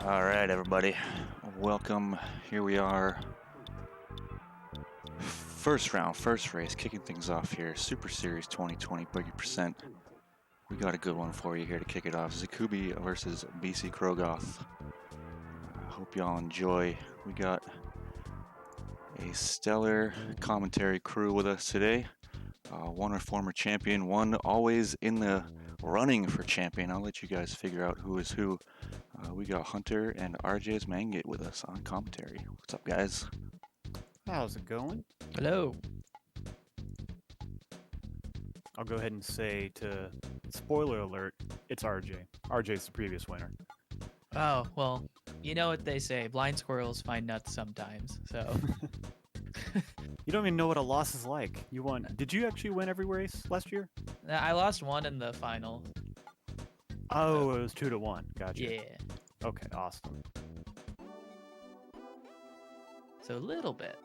All right, everybody. Welcome. Here we are. First round, first race, kicking things off here. Super Series 2020 Boogey%. We got a good one for you here to kick it off. Czikubi versus BCKrogoth. I hope y'all enjoy. We got a stellar commentary crew with us today. One a former champion, one always in the running for champion. I'll let you guys figure out who is who. We got Hunter and RJ's Mangate with us on commentary. What's up, guys? How's it going? Hello. I'll go ahead and say to spoiler alert, it's RJ. RJ's the previous winner. Oh, well, you know what they say. Blind squirrels find nuts sometimes, so. You don't even know what a loss is like. You won. Did you actually win every race last year? I lost one in the final. Oh, it was 2-1. Gotcha. Yeah. Okay, awesome. So a little bit.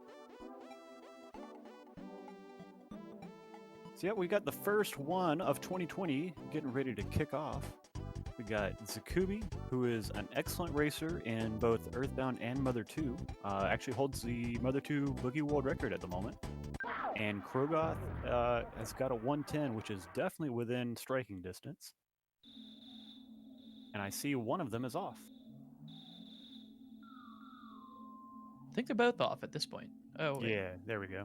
So yeah, we got the first one of 2020 getting ready to kick off. We got Czikubi, who is an excellent racer in both Earthbound and Mother 2. Actually holds the Mother 2 Boogey World Record at the moment. And Krogoth has got a 110, which is definitely within striking distance. And I see one of them is off. I think they're both off at this point. Oh, wait. Yeah, there we go.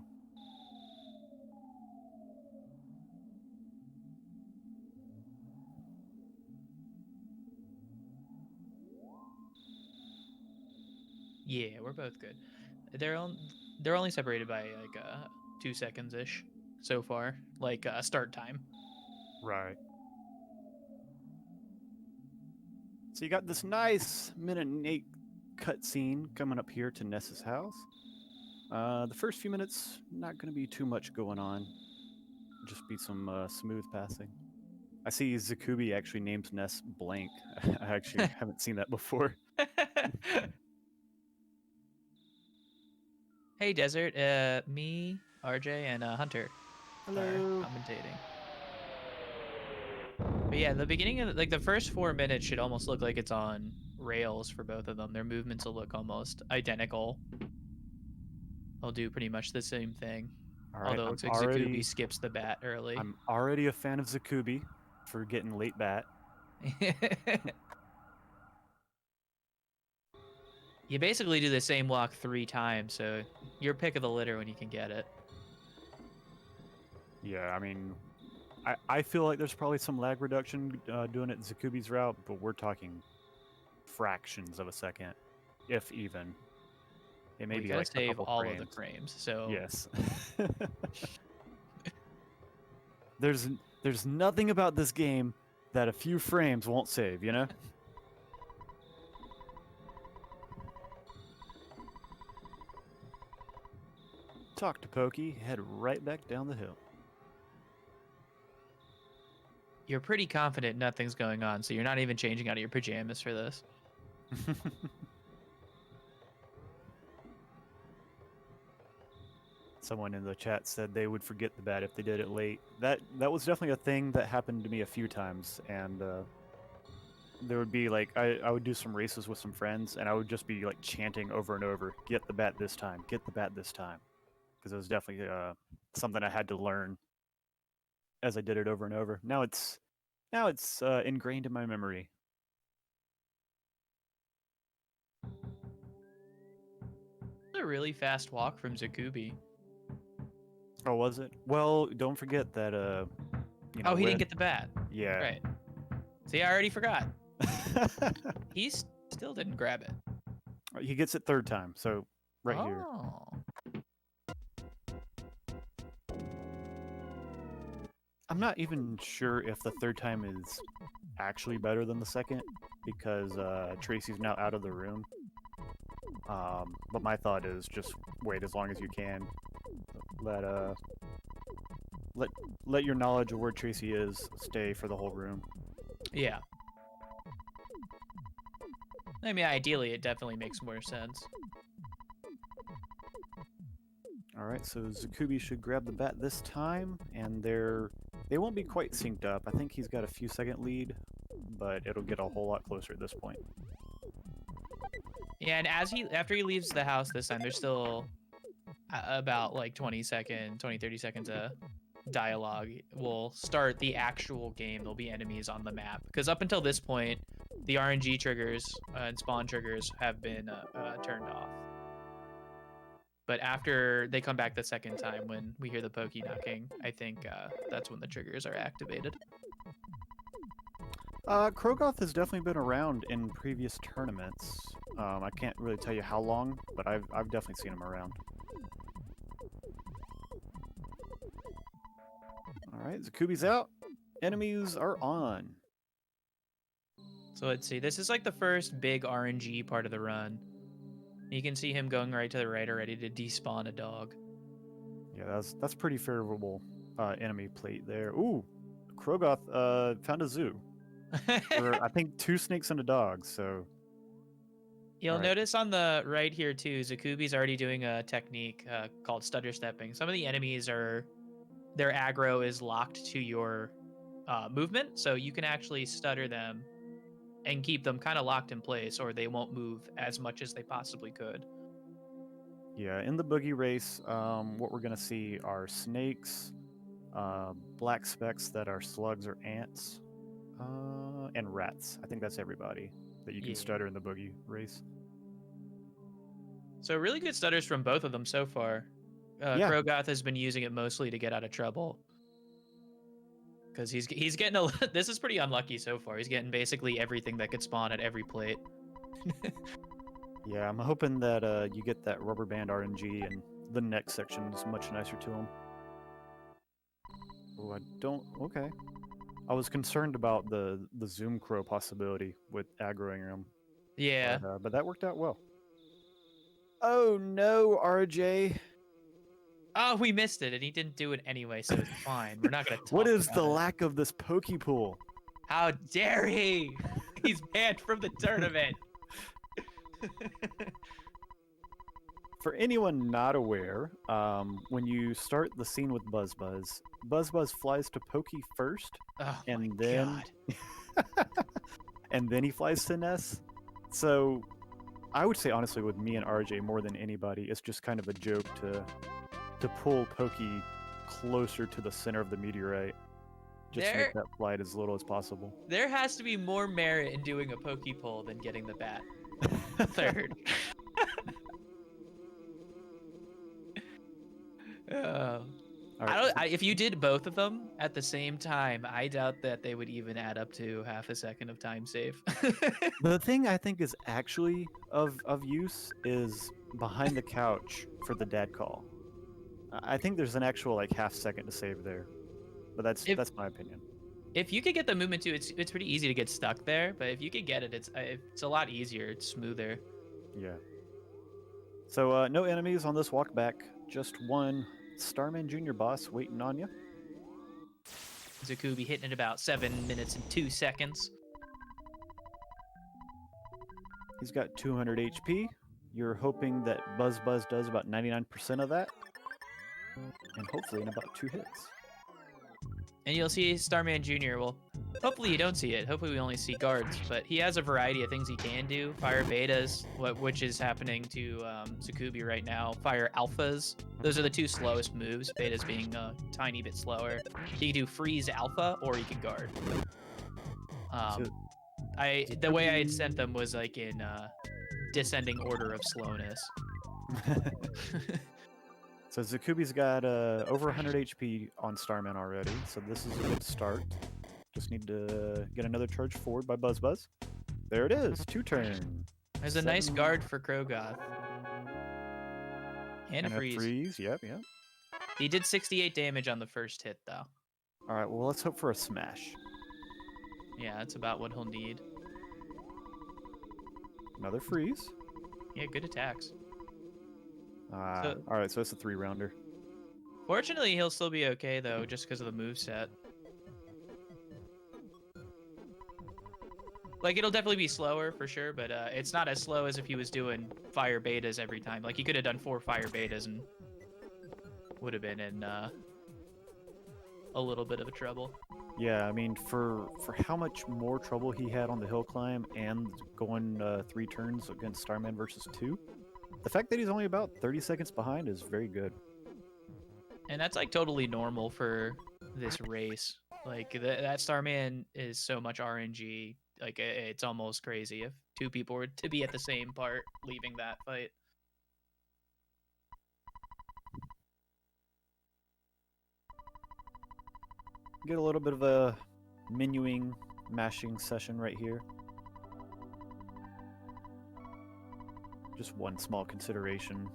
Yeah, we're both good. They're only separated by like 2 seconds ish so far, like start time. Right. So you got this nice minute and 8 cutscene coming up here to Ness's house. The first few minutes, not going to be too much going on. Just be some smooth passing. I see Czikubi actually names Ness blank. I actually haven't seen that before. Hey, Desert. Me, RJ, and Hunter Hello. are commentating. But yeah, the beginning of like the first 4 minutes should almost look like it's on rails for both of them. Their movements will look almost identical. They'll do pretty much the same thing. All right, Although it looks like Czikubi skips the bat early. I'm already a fan of Czikubi for getting late bat. You basically do the same walk 3 times, so your pick of the litter when you can get it. Yeah, I mean, I feel like there's probably some lag reduction doing it Czikubi's route, but we're talking fractions of a second, if even. It may We be gotta like a save couple all frames. of the frames, so Yes. There's nothing about this game that a few frames won't save, you know? Talk to Pokey, head right back down the hill. you're pretty confident nothing's going on, so you're not even changing out of your pajamas for this. Someone in the chat said they would forget the bat if they did it late. That was definitely a thing that happened to me a few times, and there would be like I would do some races with some friends, and I would just be like chanting over and over, "Get the bat this time! Get the bat this time!" Because it was definitely something I had to learn as I did it over and over. Now it's ingrained in my memory. It's a really fast walk from Czikubi. Oh, was it? Well, don't forget that Oh, he didn't get the bat. Yeah. Right. See, I already forgot. He still didn't grab it. He gets it third time, so right here. Oh. I'm not even sure if the third time is actually better than the second because Tracy's now out of the room. But my thought is just wait as long as you can. Let your knowledge of where Tracy is stay for the whole room. Yeah. I mean, ideally, it definitely makes more sense. All right, so Czikubi should grab the bat this time, and they won't be quite synced up. I think he's got a few second lead, but it'll get a whole lot closer at this point. Yeah, and after he leaves the house this time, there's still about like 20, 30 seconds of dialogue. Will start the actual game. There'll be enemies on the map. Because up until this point, the RNG triggers and spawn triggers have been turned off. But after they come back the second time, when we hear the pokey knocking, I think that's when the triggers are activated. Krogoth has definitely been around in previous tournaments. I can't really tell you how long, but I've definitely seen him around. Alright, Czikubi's out. Enemies are on. So let's see. This is like the first big RNG part of the run. You can see him going right to the right already to despawn a dog. Yeah, that's pretty favorable enemy plate there. Ooh, Krogoth found a zoo. Or I think 2 snakes and a dog, so... You'll Alright. notice on the right here too, Czikubi's already doing a technique called stutter stepping. Some of the enemies their aggro is locked to your movement, so you can actually stutter them and keep them kind of locked in place, or they won't move as much as they possibly could. Yeah, in the Boogey race, what we're going to see are snakes, black specks that are slugs or ants, and rats. I think that's everybody that you can stutter in the Boogey race. So really good stutters from both of them so far. Yeah. Krogoth has been using it mostly to get out of trouble. Because he's getting a... This is pretty unlucky so far. He's getting basically everything that could spawn at every plate. Yeah, I'm hoping that you get that rubber band RNG and the next section is much nicer to him. Oh, I don't... Okay. I was concerned about the Zoom Crow possibility with aggroing him. Yeah. But that worked out well. Oh no, RJ. Oh, we missed it, and he didn't do it anyway, so it's fine. We're not going to talk What is about the it. lack of this Pokepool? How dare he? He's banned from the tournament. For anyone not aware, when you start the scene with Buzz flies to Pokey first, Oh and my then God. and then he flies to Ness. So I would say honestly with me and RJ more than anybody, it's just kind of a joke to pull Pokey closer to the center of the meteorite. Just to make that flight as little as possible. There has to be more merit in doing a poke pull than getting the bat third. If you did both of them at the same time, I doubt that they would even add up to half a second of time save. The thing I think is actually of use is behind the couch for the dad call. I think there's an actual like half second to save there, but that's my opinion. If you could get the movement too, it's pretty easy to get stuck there. But if you could get it, it's a lot easier. It's smoother. Yeah. So no enemies on this walk back. Just one Starman Jr. boss waiting on you. Czikubi hitting it about 7 minutes and 2 seconds. He's got 200 HP. You're hoping that Buzz does about 99% of that. And hopefully in about 2 hits. And you'll see Starman Jr. Well, hopefully you don't see it. Hopefully we only see guards. But he has a variety of things he can do. Fire betas, which is happening to Czikubi right now. Fire alphas. Those are the 2 slowest moves. Betas being a tiny bit slower. He can do freeze alpha or he can guard. The way I had sent them was like in descending order of slowness. So Czikubi's got over 100 HP on Starman already, so this is a good start. Just need to get another charge forward by Buzz. There it is, 2 turn. There's a nice guard for Krogoth. And a freeze. Yep. He did 68 damage on the first hit, though. All right, well, let's hope for a smash. Yeah, that's about what he'll need. Another freeze. Yeah, good attacks. All right, so it's a 3-rounder. Fortunately, he'll still be okay, though, just because of the moveset. Like, it'll definitely be slower, for sure, but it's not as slow as if he was doing fire betas every time. Like, he could have done 4 fire betas and would have been in a little bit of a trouble. Yeah, I mean, for how much more trouble he had on the hill climb and going 3 turns against Starman versus 2, the fact that he's only about 30 seconds behind is very good. And that's like totally normal for this race. Like that Starman is so much RNG. Like it's almost crazy if 2 people were to be at the same part leaving that fight. Get a little bit of a menuing, mashing session right here. Just one small consideration.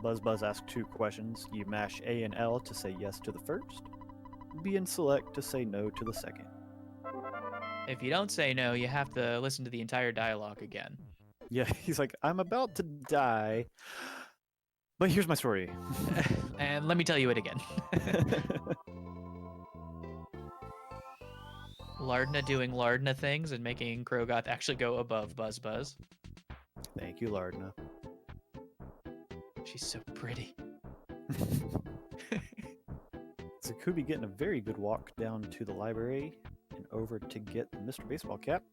Buzz asked 2 questions. You mash A and L to say yes to the first. B and select to say no to the second. If you don't say no, you have to listen to the entire dialogue again. Yeah, he's like, I'm about to die, but here's my story. And let me tell you it again. Lardna doing Lardna things and making Krogoth actually go above Buzz. Thank you, Lardna. She's so pretty. Czikubi getting a very good walk down to the library and over to get the Mr. Baseball cap.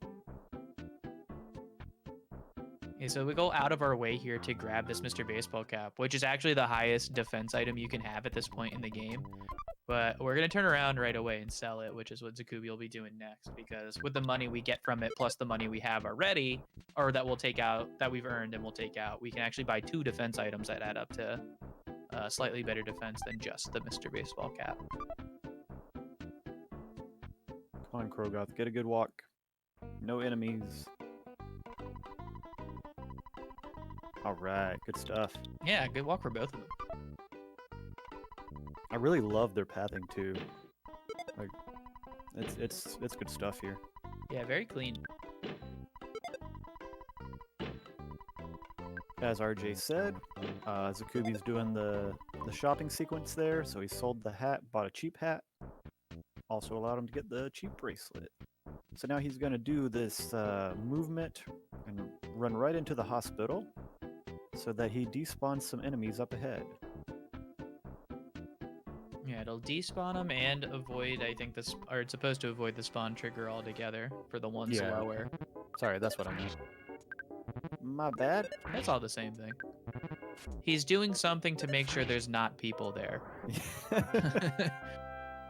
Okay, so we go out of our way here to grab this Mr. Baseball cap, which is actually the highest defense item you can have at this point in the game. But we're going to turn around right away and sell it, which is what Czikubi will be doing next, because with the money we get from it, plus the money we have already, or that we'll take out, that we've earned and we'll take out, we can actually buy 2 defense items that add up to slightly better defense than just the Mr. Baseball cap. Come on, Krogoth, get a good walk. No enemies. All right, good stuff. Yeah, good walk for both of them. I really love their pathing too. Like, it's good stuff here. Yeah, very clean. As RJ said, Czikubi's doing the shopping sequence there, so he sold the hat, bought a cheap hat, also allowed him to get the cheap bracelet. So now he's going to do this movement and run right into the hospital so that he despawns some enemies up ahead. Yeah, it'll despawn them and avoid, I think this, or it's supposed to avoid the spawn trigger altogether for the ones Yeah. lower. Sorry, that's what I meant. My bad. That's all the same thing. He's doing something to make sure there's not people there.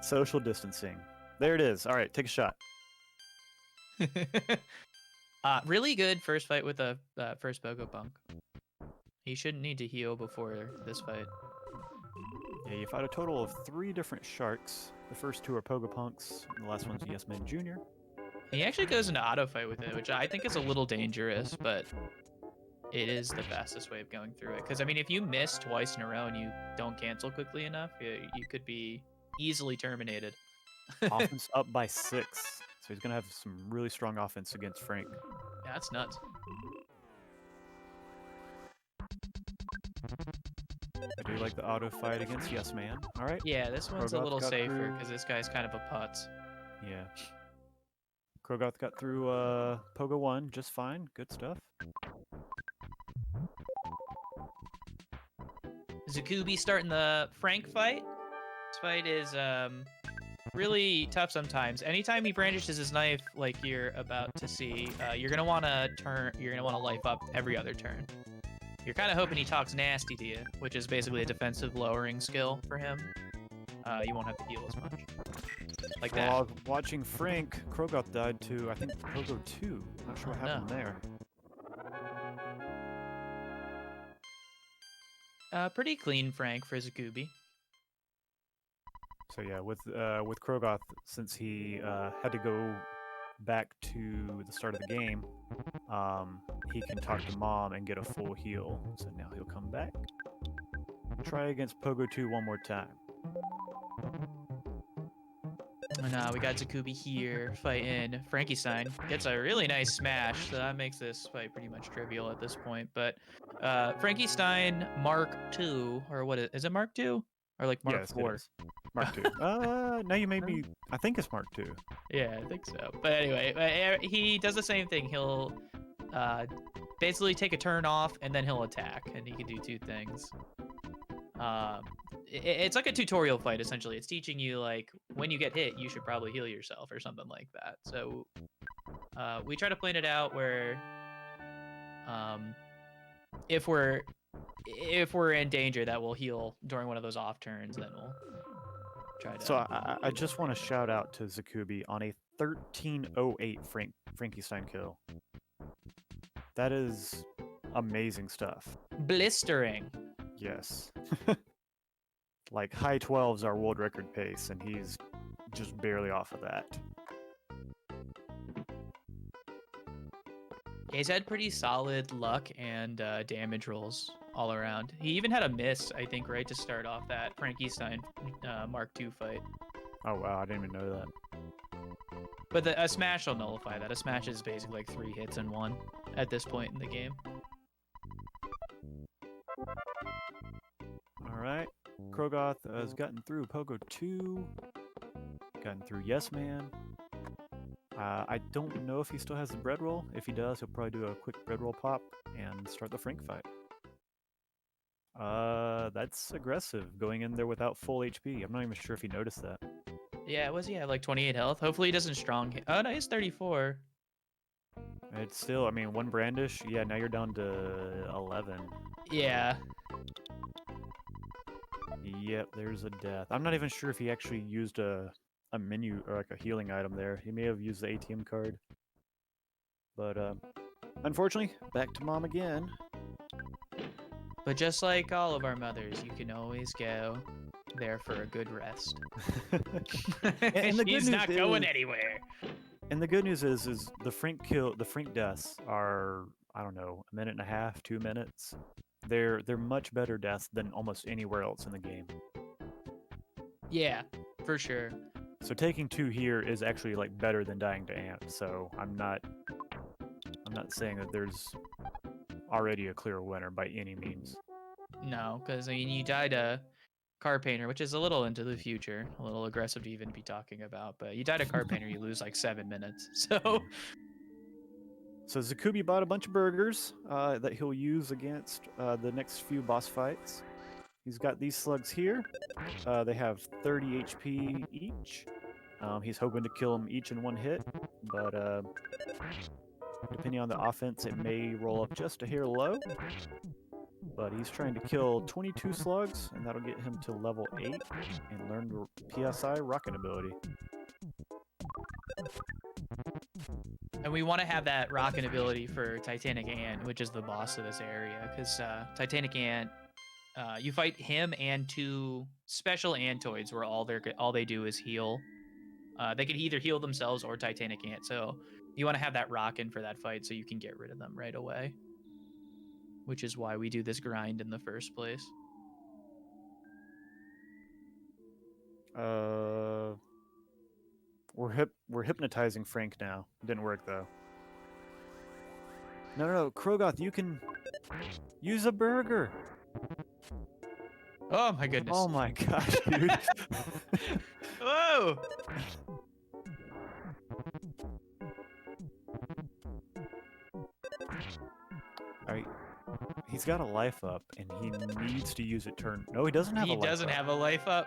Social distancing. There it is. All right, take a shot. Really good first fight with the first Pokepunk. He shouldn't need to heal before this fight. Yeah, you fight a total of 3 different sharks. The first 2 are Pokepunks, and the last one's Yes Man Jr. He actually goes into auto fight with it, which I think is a little dangerous, but it is the fastest way of going through it. Because, I mean, if you miss twice in a row and you don't cancel quickly enough, you could be easily terminated. Offense up by 6. So he's going to have some really strong offense against Frank. Yeah, that's nuts. I do like the auto fight against Yes Man. All right. Yeah, this one's a Krogoth little got safer through. because this guy's kind of a putz. Yeah. Krogoth got through Pogo 1 just fine. Good stuff. Czikubi starting the Frank fight. This fight is really tough sometimes. Anytime he brandishes his knife, like you're about to see, you're gonna want to turn. You're gonna want to life up every other turn. You're kind of hoping he talks nasty to you, which is basically a defensive lowering skill for him. You won't have to heal as much. Like that. While watching Frank, Krogoth died to, I think, Pogo 2. Not sure what happened there. Pretty clean Frank for Czikubi. So yeah, with Krogoth, since he had to go back to the start of the game, he can talk to Mom and get a full heal. So now he'll come back. Try against Pogo 2 one more time. And we got Czikubi here fighting Frankenstein. Gets a really nice smash, so that makes this fight pretty much trivial at this point. But Frankenstein Mark II, or what is it Mark II? Or like Mark Yes, it 4? is. Mark 2. Now you made me. I think it's Mark 2. Yeah, I think so. But anyway, he does the same thing. He'll basically take a turn off, and then he'll attack, and he can do 2 things. it's like a tutorial fight essentially. It's teaching you like when you get hit, you should probably heal yourself or something like that. So we try to plan it out where if we're in danger that we'll heal during one of those off turns, then we'll try to. So I just want to shout out to Czikubi on a 1308 Frankenstein kill. That is amazing stuff. Blistering. Yes. Like high 12s are world record pace, and he's just barely off of that. He's had pretty solid luck and damage rolls all around. He even had a miss, I think, right to start off that Frankenstein Mark II fight. Oh wow, I didn't even know that. But a smash will nullify that. A smash is basically like 3 hits in one at this point in the game. All right, Krogoth has gotten through Pogo 2, gotten through Yes Man. I don't know if he still has the bread roll. If he does, he'll probably do a quick bread roll pop and start the Frank fight. That's aggressive, going in there without full HP. I'm not even sure if he noticed that. Yeah, was he at like 28 health? Hopefully he doesn't strong hit. Oh no, he's 34. It's still, I mean, one brandish. Yeah, now you're down to 11. Yeah. Yep, there's a death. I'm not even sure if he actually used a menu or like a healing item there. He may have used the ATM card. But unfortunately, back to mom again. But just like all of our mothers, you can always go there for a good rest. And the good She's news not going is- anywhere. And the good news is the Frank deaths are, I don't know, a minute and a half, 2 minutes. They're much better deaths than almost anywhere else in the game. Yeah, for sure. So taking 2 here is actually like better than dying to ant. So I'm not saying that there's already a clear winner by any means. No, because I mean, you died a car painter, which is a little into the future, a little aggressive to even be talking about. But you died a car painter, you lose like 7 minutes. So So Czikubi bought a bunch of burgers that he'll use against the next few boss fights. He's got these slugs here. They have 30 HP each. He's hoping to kill them each in one hit, but depending on the offense, it may roll up just a hair low. But he's trying to kill 22 slugs, and that'll get him to level 8 and learn the PSI rocking ability. and we want to have that rockin' ability for Titanic Ant, which is the boss of this area, because Titanic Ant, you fight him and 2 special Antoids where all they do is heal. They can either heal themselves or Titanic Ant, so you want to have that rockin' for that fight so you can get rid of them right away. Which is why we do this grind in the first place. We're hypnotizing Frank now. Didn't work though. No, Krogoth, you can use a burger. Oh my goodness. Oh my gosh, dude. Whoa! Alright. He's got a life up, and he needs to use it turn. No, he doesn't have a He life doesn't up. have a life up.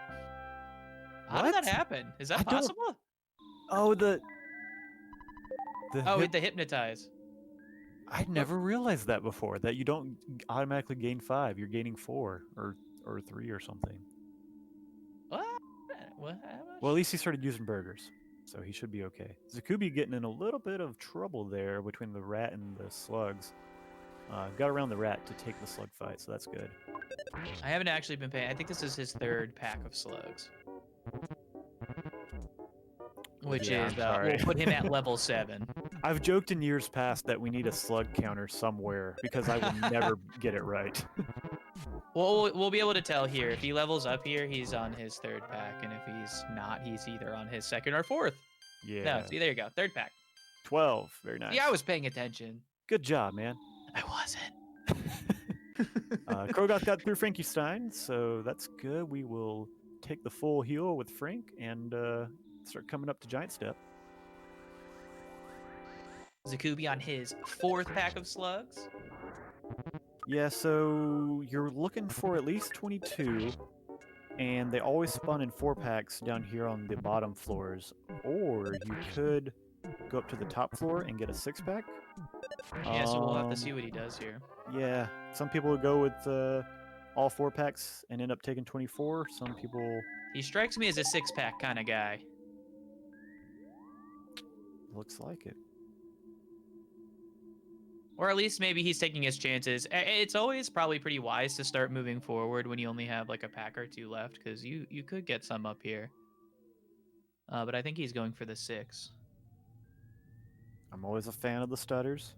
How did What? that happen? Is that I don't- possible? Oh, the Oh, hyp- the hypnotize. I'd never realized that before, that you don't automatically gain 5, you're gaining 4 or 3 or something. What? What? How much? Well, at least he started using burgers, so he should be okay. Czikubi getting in a little bit of trouble there between the rat and the slugs. Got around the rat to take the slug fight, so that's good. I haven't actually been paying. I think this is his 3rd pack of slugs. Which Yeah, is, I'm sorry. we'll put him at level 7. I've joked in years past that we need a slug counter somewhere because I will never get it right. Well, we'll be able to tell here. If he levels up here, he's on his 3rd pack. And if he's not, he's either on his 2nd or 4th. Yeah. No, see, there you go. 3rd pack. 12. Very nice. Yeah, I was paying attention. Good job, man. I wasn't. Krogoth got through Frankenstein, so that's good. We will take the full heal with Frank and start coming up to Giant Step. Czikubi on his 4th pack of slugs. Yeah, so you're looking for at least 22. and they always spawn in 4-packs down here on the bottom floors. Or you could go up to the top floor and get a 6-pack. Yeah, so we'll have to see what he does here. Yeah, some people would go with all 4-packs and end up taking 24. Some people... He strikes me as a 6-pack kind of guy. Looks like it. Or at least maybe he's taking his chances. It's always probably pretty wise to start moving forward when you only have like a pack or two left, because you could get some up here. But I think he's going for the 6. I'm always a fan of the stutters.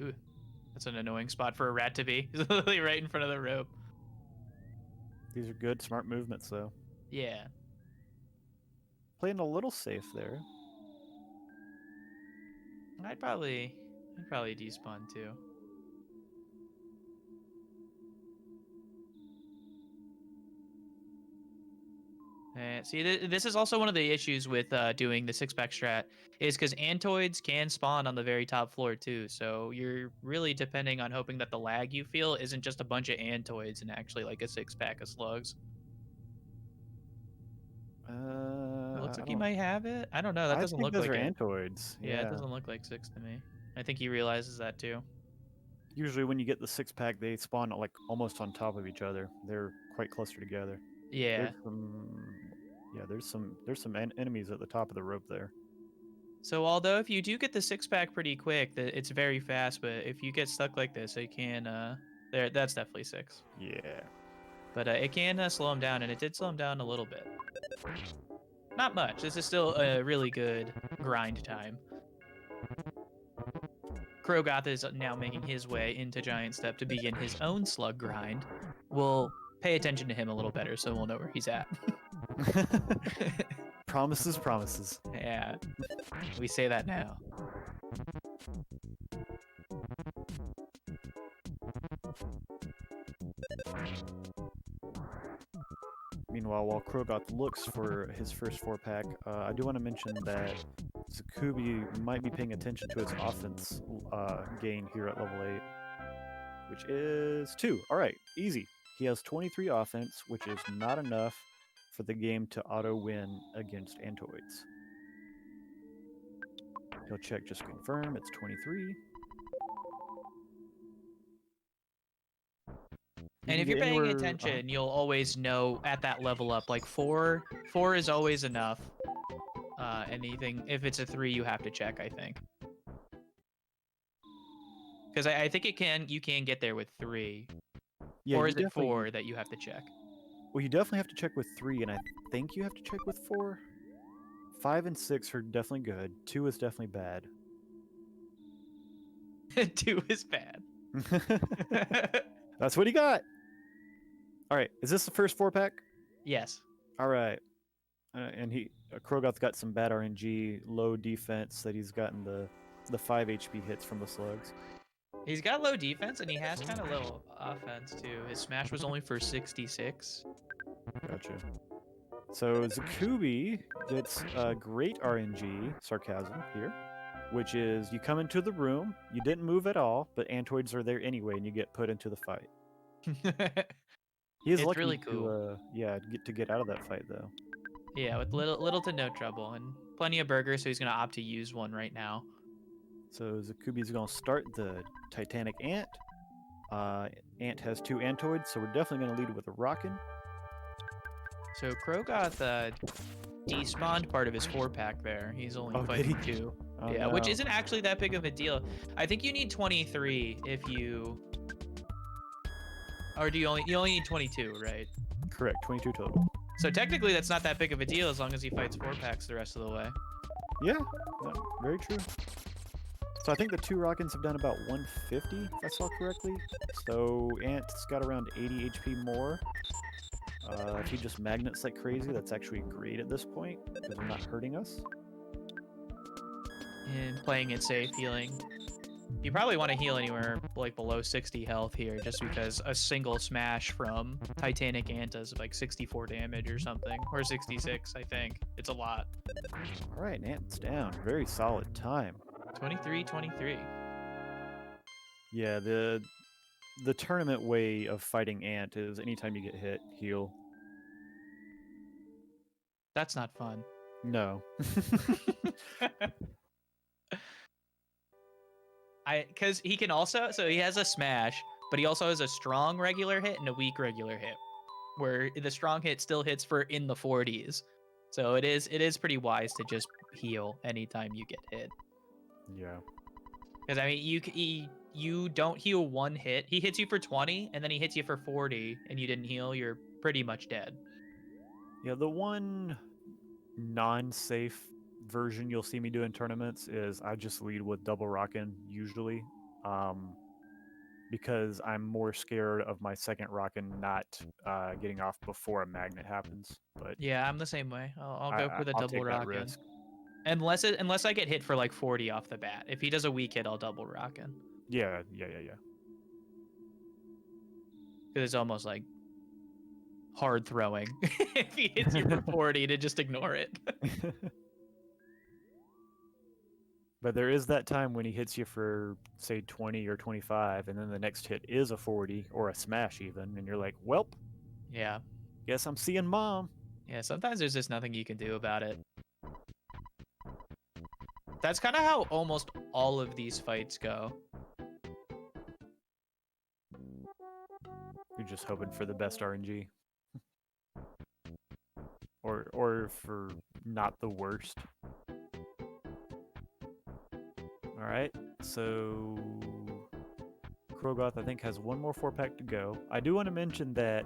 Ooh, that's an annoying spot for a rat to be. He's literally right in front of the rope. These are good, smart movements, though. Yeah. Playing a little safe there. I'd probably despawn too. See, this is also one of the issues with doing the 6-pack strat, is because Antoids can spawn on the very top floor too. So you're really depending on hoping that the lag you feel isn't just a bunch of Antoids and actually like a 6-pack of slugs. It looks like he might have it. I don't know. That doesn't look those like are it. Antoids. Yeah, it doesn't look like 6 to me. I think he realizes that too. Usually when you get the 6-pack, they spawn like almost on top of each other. They're quite clustered together. Yeah. There's some enemies at the top of the rope there. So although if you do get the 6-pack pretty quick, it's very fast. But if you get stuck like this, it can that's definitely 6. Yeah. But it can slow him down, and it did slow him down a little bit. Not much. This is still a really good grind time. Krogoth is now making his way into Giant Step to begin his own slug grind. We'll pay attention to him a little better so we'll know where he's at. Promises, promises. Yeah, we say that now. Meanwhile, while Krogoth looks for his first 4-pack, I do want to mention that Czikubi might be paying attention to his offense gain here at level 8, which is 2. All right, easy. He has 23 offense, which is not enough for the game to auto-win against Antoids. He'll check just to confirm, it's 23. And if you're paying attention, you'll always know at that level up, like 4 is always enough. Anything, if it's a 3, you have to check, I think. Because I think you can get there with 3. Yeah, or is it 4 that you have to check? Well, you definitely have to check with 3, and I think you have to check with 4. 5 and 6 are definitely good. 2 is definitely bad. 2 is bad. That's what he got. All right, is this the first 4-pack? Yes. All right. And Krogoth got some bad RNG, low defense, that he's gotten the 5 HP hits from the slugs. He's got low defense, and he has kind of low offense, too. His smash was only for 66. Gotcha. So Czikubi gets great RNG, sarcasm here, which is you come into the room, you didn't move at all, but Antoids are there anyway, and you get put into the fight. He is lucky really cool. to get out of that fight, though. Yeah, with little to no trouble, and plenty of burgers, so he's going to opt to use one right now. So Czikubi's going to start the Titanic Ant. Ant has 2 Antoids, so we're definitely going to lead with a Rockin'. So Krogoth despawned part of his 4-pack there. He's only fighting 2. Oh, yeah, no. Which isn't actually that big of a deal. I think you need 23 if you... Or you only need 22, right? Correct, 22 total. So technically that's not that big of a deal as long as he fights 4-packs the rest of the way. Yeah, very true. So I think the 2 Rockins have done about 150, if I saw correctly. So Ant's got around 80 HP more. If he just magnets like crazy, that's actually great at this point, because they're not hurting us. And playing it safe, healing. You probably want to heal anywhere like below 60 health here, just because a single smash from Titanic Ant does like 64 damage or something, or 66, I think. It's a lot. All right, Ant's down. Very solid time. 23-23. Yeah, the the tournament way of fighting Ant is anytime you get hit, heal. That's not fun. No. Because he can also, so he has a smash, but he also has a strong regular hit and a weak regular hit, where the strong hit still hits for in the 40s. So it is pretty wise to just heal anytime you get hit. Yeah. Because I mean, you don't heal one hit. He hits you for 20, and then he hits you for 40, and you didn't heal. You're pretty much dead. Yeah, the one non-safe version you'll see me do in tournaments is I just lead with double rockin' usually, because I'm more scared of my second rockin' not getting off before a magnet happens. But Yeah, I'm the same way. I'll go for the I'll double take that rockin'. risk. Unless I get hit for like 40 off the bat. If he does a weak hit, I'll double rockin'. Yeah. Because it's almost like hard throwing if he hits you for 40 to just ignore it. But there is that time when he hits you for, say, 20 or 25, and then the next hit is a 40 or a smash even, and you're like, welp, Yeah. guess I'm seeing mom. Yeah, sometimes there's just nothing you can do about it. That's kind of how almost all of these fights go. You're just hoping for the best RNG. or for not the worst. Alright, so Krogoth I think has one more 4-pack to go. I do want to mention that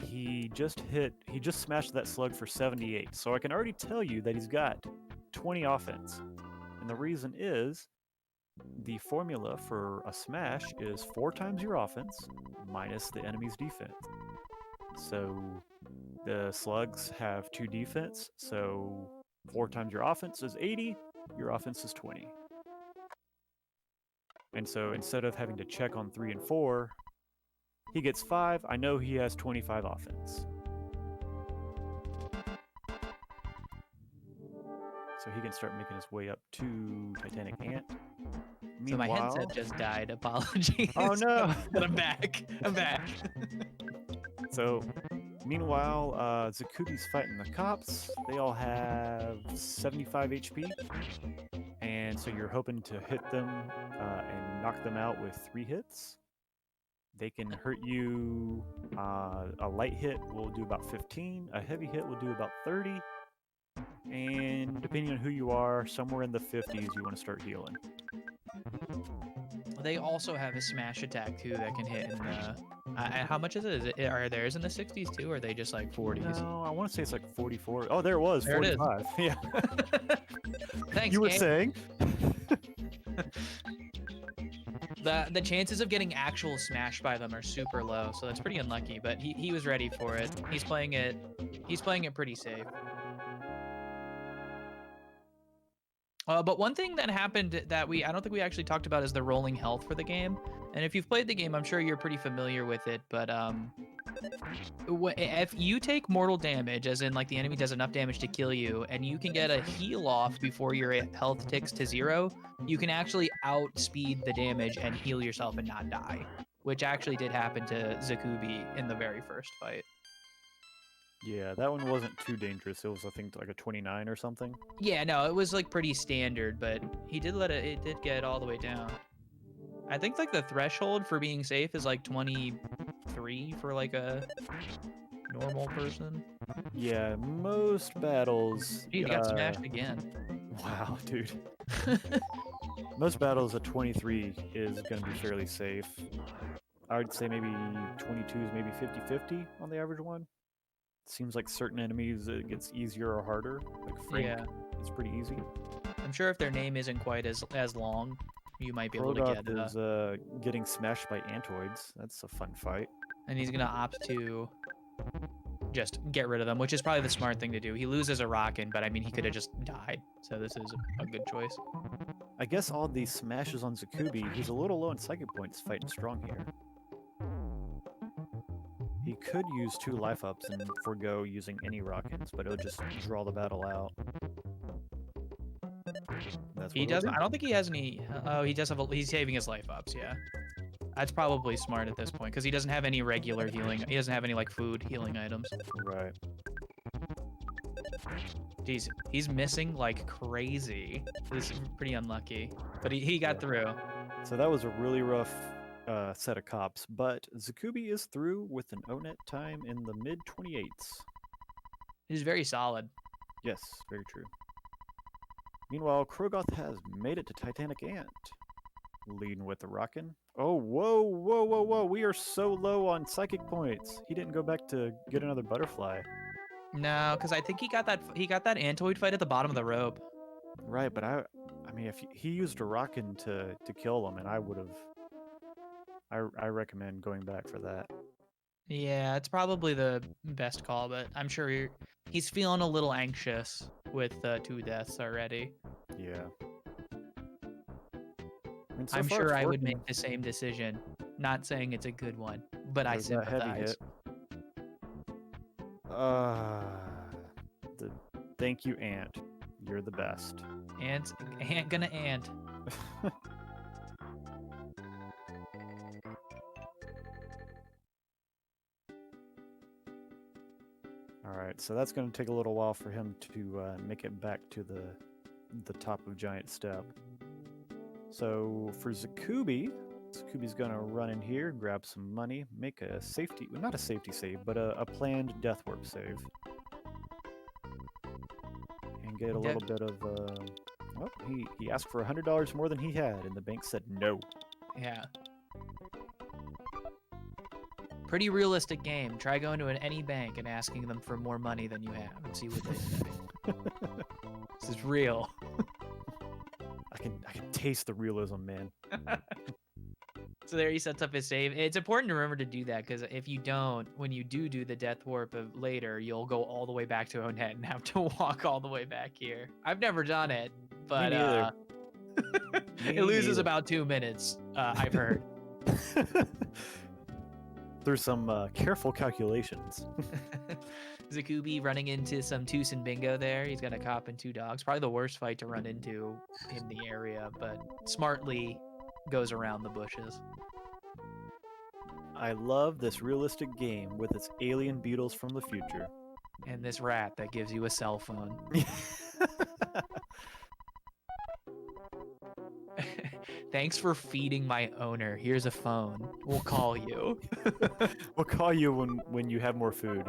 he just smashed that slug for 78, so I can already tell you that he's got 20 offense. And the reason is the formula for a smash is 4 times your offense minus the enemy's defense. So the slugs have 2 defense, so 4 times your offense is 80, your offense is 20. And so instead of having to check on 3 and 4, he gets 5. I know he has 25 offense. So he can start making his way up to Titanic Ant. So my headset just died. Apologies. Oh no! But I'm back. I'm back. So, meanwhile, Czikubi's fighting the cops. They all have 75 HP. And so you're hoping to hit them and knock them out with 3 hits. They can hurt you. A light hit will do about 15. A heavy hit will do about 30. And depending on who you are, somewhere in the 50s, you want to start healing. They also have a smash attack too that can hit in how much is it? Are theirs in the 60s too, or are they just like 40s? No, I want to say it's like 44. Oh, there it was, There 45. Yeah. Thanks, You were game. saying? The chances of getting actual smash by them are super low, so that's pretty unlucky. But he was ready for it. He's playing it pretty safe. But one thing that happened that I don't think we actually talked about is the rolling health for the game. And if you've played the game, I'm sure you're pretty familiar with it. But if you take mortal damage, as in like the enemy does enough damage to kill you, and you can get a heal off before your health ticks to 0, you can actually outspeed the damage and heal yourself and not die, which actually did happen to Czikubi in the very first fight. Yeah, that one wasn't too dangerous. It was, I think, like a 29 or something. Yeah, no, it was like pretty standard, but he did it did get all the way down. I think like the threshold for being safe is like 23 for like a normal person. Yeah, most battles. He got smashed again. Wow, dude. Most battles at 23 is going to be fairly safe. I would say maybe 22 is maybe 50-50 on the average one. Seems like certain enemies it gets easier or harder. Like Frank, Yeah. it's pretty easy. I'm sure if their name isn't quite as long, you might be able to Krogoth get. is getting smashed by Antoids. That's a fun fight. And he's gonna opt to just get rid of them, which is probably the smart thing to do. He loses a rockin', but I mean he could have just died. So this is a good choice. I guess all these smashes on Czikubi, he's a little low in psychic points fighting strong here. He could use 2 life ups and forego using any rockets, but it'll just draw the battle out. That's He what it'll doesn't. do. I don't think he has any. Oh, he does have. He's saving his life ups. Yeah. That's probably smart at this point because he doesn't have any regular healing. He doesn't have any like food healing items. Right. Jeez, he's missing like crazy. This is pretty unlucky, but he got through. So that was a really rough set of cops, but Czikubi is through with an O-net time in the mid-28s. He's very solid. Yes, very true. Meanwhile, Krogoth has made it to Titanic Ant. Leading with the rockin'. Oh, whoa, whoa, whoa, whoa. We are so low on psychic points. He didn't go back to get another butterfly. No, because I think he got that Antoid fight at the bottom of the rope. Right, but I mean, if he used a rockin' to kill him, and I would have... I recommend going back for that. Yeah, it's probably the best call, but I'm sure he's feeling a little anxious with 2 deaths already. Yeah. I mean, so I'm far sure it's I would working. make the same decision. Not saying it's a good one, but I There's that heavy sympathize. hit. Thank you, Ant. You're the best. Ant gonna ant. Alright, so that's going to take a little while for him to make it back to the top of Giant Step. So for Czikubi, Czikubi's going to run in here, grab some money, make a safety, well, not a safety save, but a planned death warp save. And get a little bit of, well, he asked for $100 more than he had, and the bank said no. Yeah. Pretty realistic game. Try going to any bank and asking them for more money than you have and see what they say. This is real. I can taste the realism, man. So there he sets up his save. It's important to remember to do that because if you don't, when you do the death warp of later, you'll go all the way back to Onet and have to walk all the way back here. I've never done it, but it loses about 2 minutes, I've heard. There's some careful calculations. Czikubi running into some Toosin Bingo there. He's got a cop and 2 dogs. Probably the worst fight to run into in the area, but smartly goes around the bushes. I love this realistic game with its alien beetles from the future. And this rat that gives you a cell phone. Thanks for feeding my owner. Here's a phone. We'll call you. We'll call you when you have more food.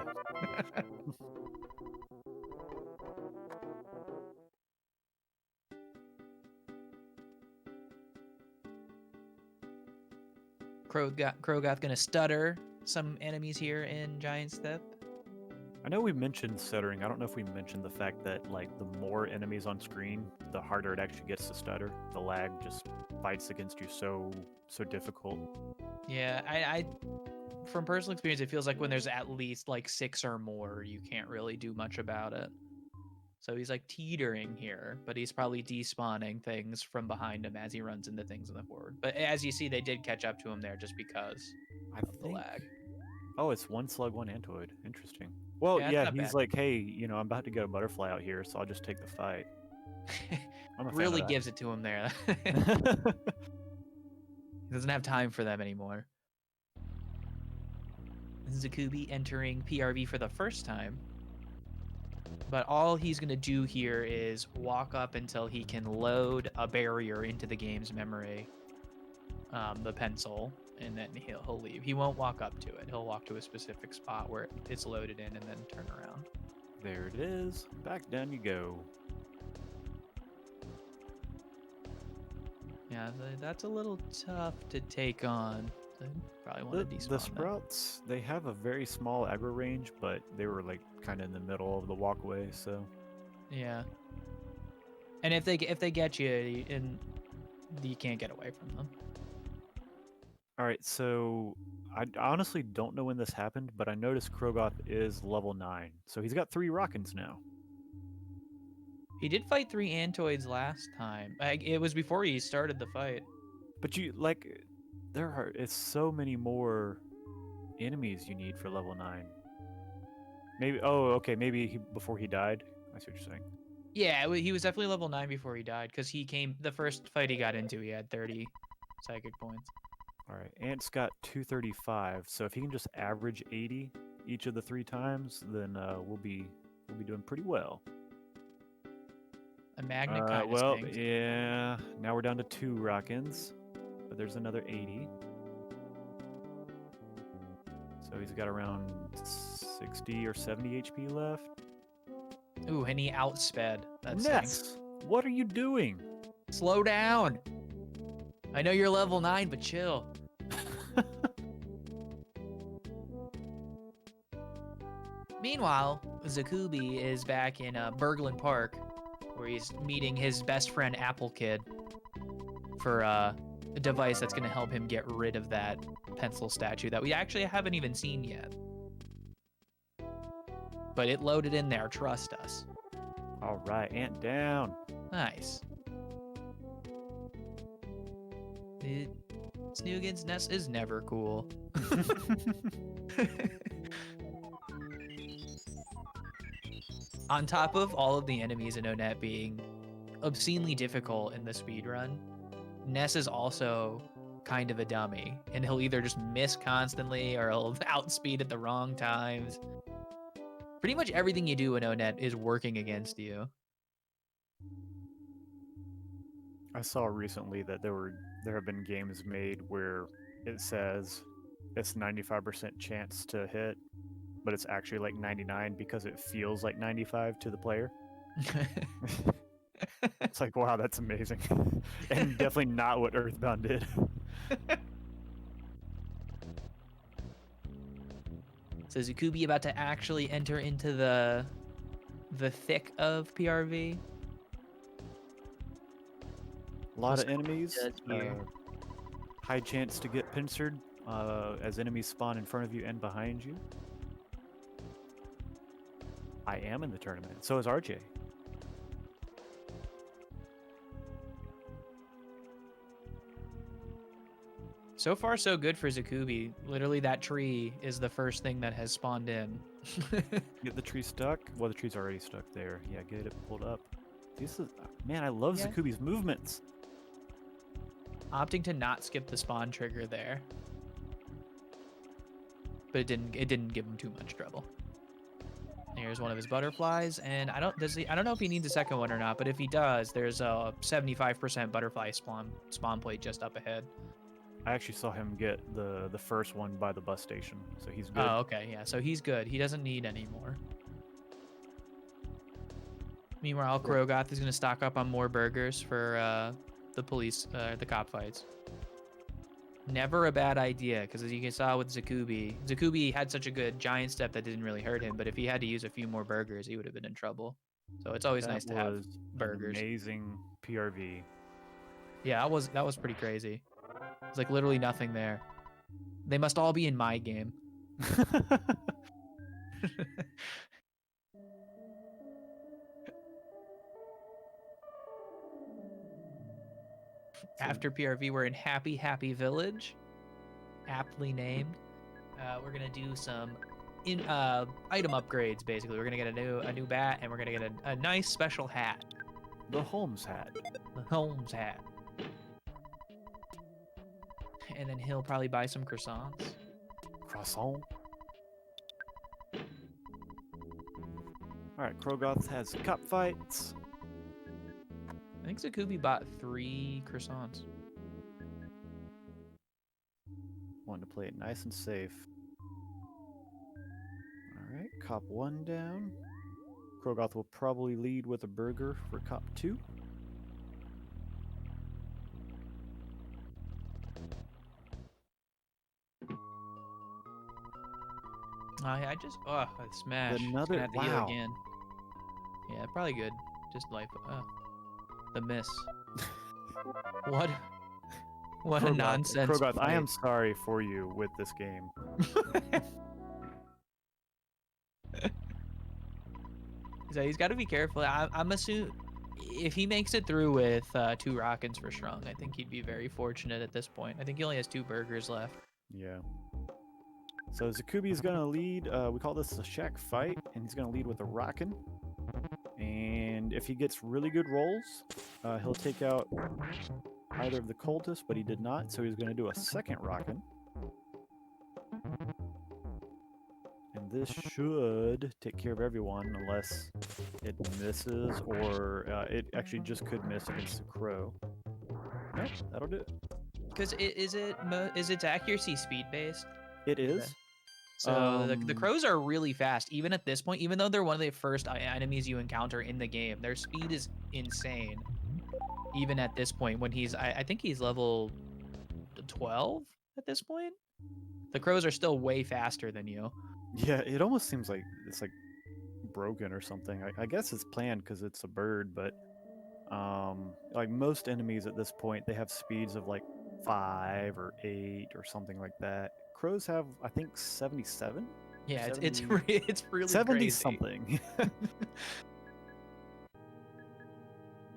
Krogoth gonna stutter some enemies here in Giant Step. I know we mentioned stuttering. I don't know if we mentioned the fact that like the more enemies on screen, the harder it actually gets to stutter. The lag just fights against you so difficult. Yeah, I from personal experience, it feels like when there's at least like 6 or more, you can't really do much about it. So he's like teetering here, but he's probably despawning things from behind him as he runs into things in the forward. But as you see, they did catch up to him there just because of the lag. Oh, it's 1 slug, 1 antoid. Interesting. Well, yeah, he's like, hey, you know, I'm about to get a butterfly out here, so I'll just take the fight. Really gives it to him there. He doesn't have time for them anymore. Czikubi entering PRV for the first time. But all he's going to do here is walk up until he can load a barrier into the game's memory, the pencil, and then he'll leave. He won't walk up to it. He'll walk to a specific spot where it's loaded in and then turn around. There it is. Back down you go. Yeah, that's a little tough to take on. Probably want to despawn the sprouts, they have a very small aggro range, but they were like kind of in the middle of the walkway, so yeah. And if they get you, you can't get away from them. All right, so I honestly don't know when this happened, but I noticed Krogoth is level 9, so he's got 3 Rockins now. He did fight 3 Antoids last time. It was before he started the fight. But it's so many more enemies you need for level 9. Maybe, maybe before he died. I see what you're saying. Yeah, he was definitely level 9 before he died, because the first fight he got into, he had 30 psychic points. All right, Ant's got 235, so if he can just average 80 each of the 3 times, then we'll be doing pretty well. A magnet kind of well, stinks. yeah. Now we're down to 2 Rockins, but there's another 80. So he's got around 60 or 70 HP left. Ooh, and he outsped. That stinks. Ness, what are you doing? Slow down. I know you're level 9, but chill. Meanwhile, Czikubi is back in Berglund Park, where he's meeting his best friend Apple Kid for a device that's going to help him get rid of that pencil statue that we actually haven't even seen yet. But it loaded in there, trust us. All right, Ant down. Nice. Snoogan's nest is never cool. On top of all of the enemies in Onet being obscenely difficult in the speedrun, Ness is also kind of a dummy, and he'll either just miss constantly or he'll outspeed at the wrong times. Pretty much everything you do in Onet is working against you. I saw recently that there have been games made where it says it's 95% chance to hit, but it's actually like 99 because it feels like 95 to the player. It's like, wow, that's amazing. And definitely not what Earthbound did. So Czikubi about to actually enter into the thick of PRV. A lot of enemies. does here. High chance to get pincered as enemies spawn in front of you and behind you. I am in the tournament. So is RJ. So far, so good for Czikubi. Literally, that tree is the first thing that has spawned in. Get the tree stuck. Well, the tree's already stuck there. Yeah, get it pulled up. This is, man, I love Yeah. Czikubi's movements. Opting to not skip the spawn trigger there, but it didn't give him too much trouble. Here's one of his butterflies, and I don't know if he needs a second one or not, but if he does, there's a 75% butterfly spawn plate just up ahead. I actually saw him get the first one by the bus station, so he's good. Oh, okay, yeah, so he's good. He doesn't need any more. Meanwhile, Krogoth is going to stock up on more burgers for the cop fights. Never a bad idea, because as you saw with Czikubi had such a good giant step that didn't really hurt him, but if he had to use a few more burgers, he would have been in trouble. So it's always nice to have was burgers. An amazing PRV. Yeah, that was pretty crazy. It's like literally nothing there. They must all be in my game. After PRV, we're in Happy Village, aptly named. We're gonna do some item upgrades. Basically, we're gonna get a new bat, and we're gonna get a nice special hat. The Holmes hat. The Holmes hat. And then he'll probably buy some croissants. Croissant. Alright, Krogoth has cup fights. I think Czikubi bought 3 croissants. Wanted to play it nice and safe. Alright, cop 1 down. Krogoth will probably lead with a burger for cop 2. I smash. Another- Gonna have to heal wow. again. Yeah, probably good. Just life. The miss. What? What a Krogoth- nonsense. Krogoth, I fight. am sorry for you with this game. So he's got to be careful. I'm assuming if he makes it through with 2 Rockins for Strong, I think he'd be very fortunate at this point. I think he only has 2 burgers left. Yeah. So Czikubi is going to lead. We call this a shack fight, and he's going to lead with a Rockin'. And if he gets really good rolls, he'll take out either of the cultists, but he did not, so he's going to do a second rockin'. And this should take care of everyone, unless it misses, or it actually just could miss against the crow. Nope, that'll do it. Because is its accuracy speed based? It is. So the crows are really fast, even at this point. Even though they're one of the first enemies you encounter in the game, their speed is insane. Even at this point, when I think he's level 12 at this point. The crows are still way faster than you. Yeah, it almost seems like it's like broken or something. I guess it's planned because it's a bird, but like most enemies at this point, they have speeds of like 5 or 8 or something like that. Crows have, I think, 77. Yeah, 70, it's really 70 crazy. something.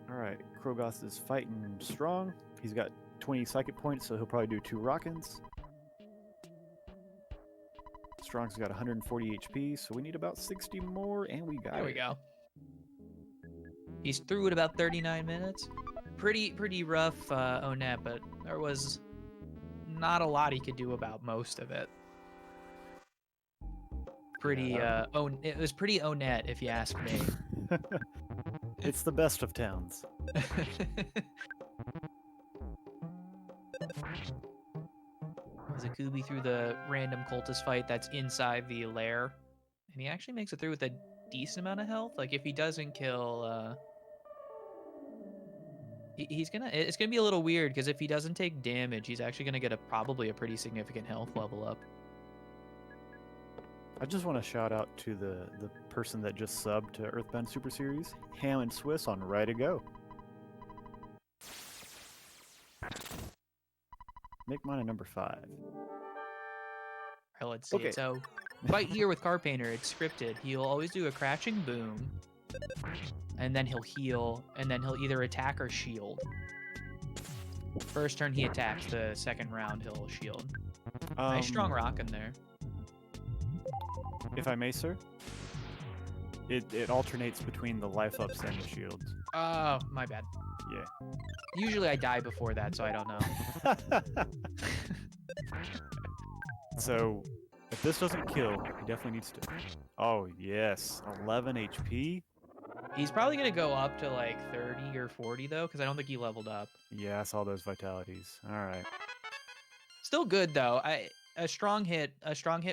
All right, Krogoth is fighting strong. He's got 20 psychic points, so he'll probably do 2 rockins. Strong's got 140 HP, so we need about 60 more, and we got it. There we go. He's through at about 39 minutes. Pretty rough Onet, but there was not a lot he could do about most of it. It was pretty Onet, if you ask me. It's the best of towns. Czikubi through the random cultist fight that's inside the lair, and he actually makes it through with a decent amount of health. Like if he doesn't kill, it's gonna be a little weird because if he doesn't take damage, he's actually gonna get probably a pretty significant health level up. I just want to shout out to the person that just subbed to Earthbound Super Series, Ham and Swiss on Right to Go. Make mine a number 5. All right, let's see. Okay. So, fight here with Car Painter. It's scripted. He'll always do a crashing boom, and then he'll heal, and then he'll either attack or shield. First turn he attacks. The second round he'll shield. Nice strong rock in there. If I may, sir, it alternates between the life ups and the shields. Oh, my bad. Yeah. Usually I die before that, so I don't know. So, if this doesn't kill, he definitely needs to. Oh, yes. 11 HP? He's probably going to go up to like 30 or 40, though, because I don't think he leveled up. Yeah, I saw those vitalities. All right. Still good, though. A strong hit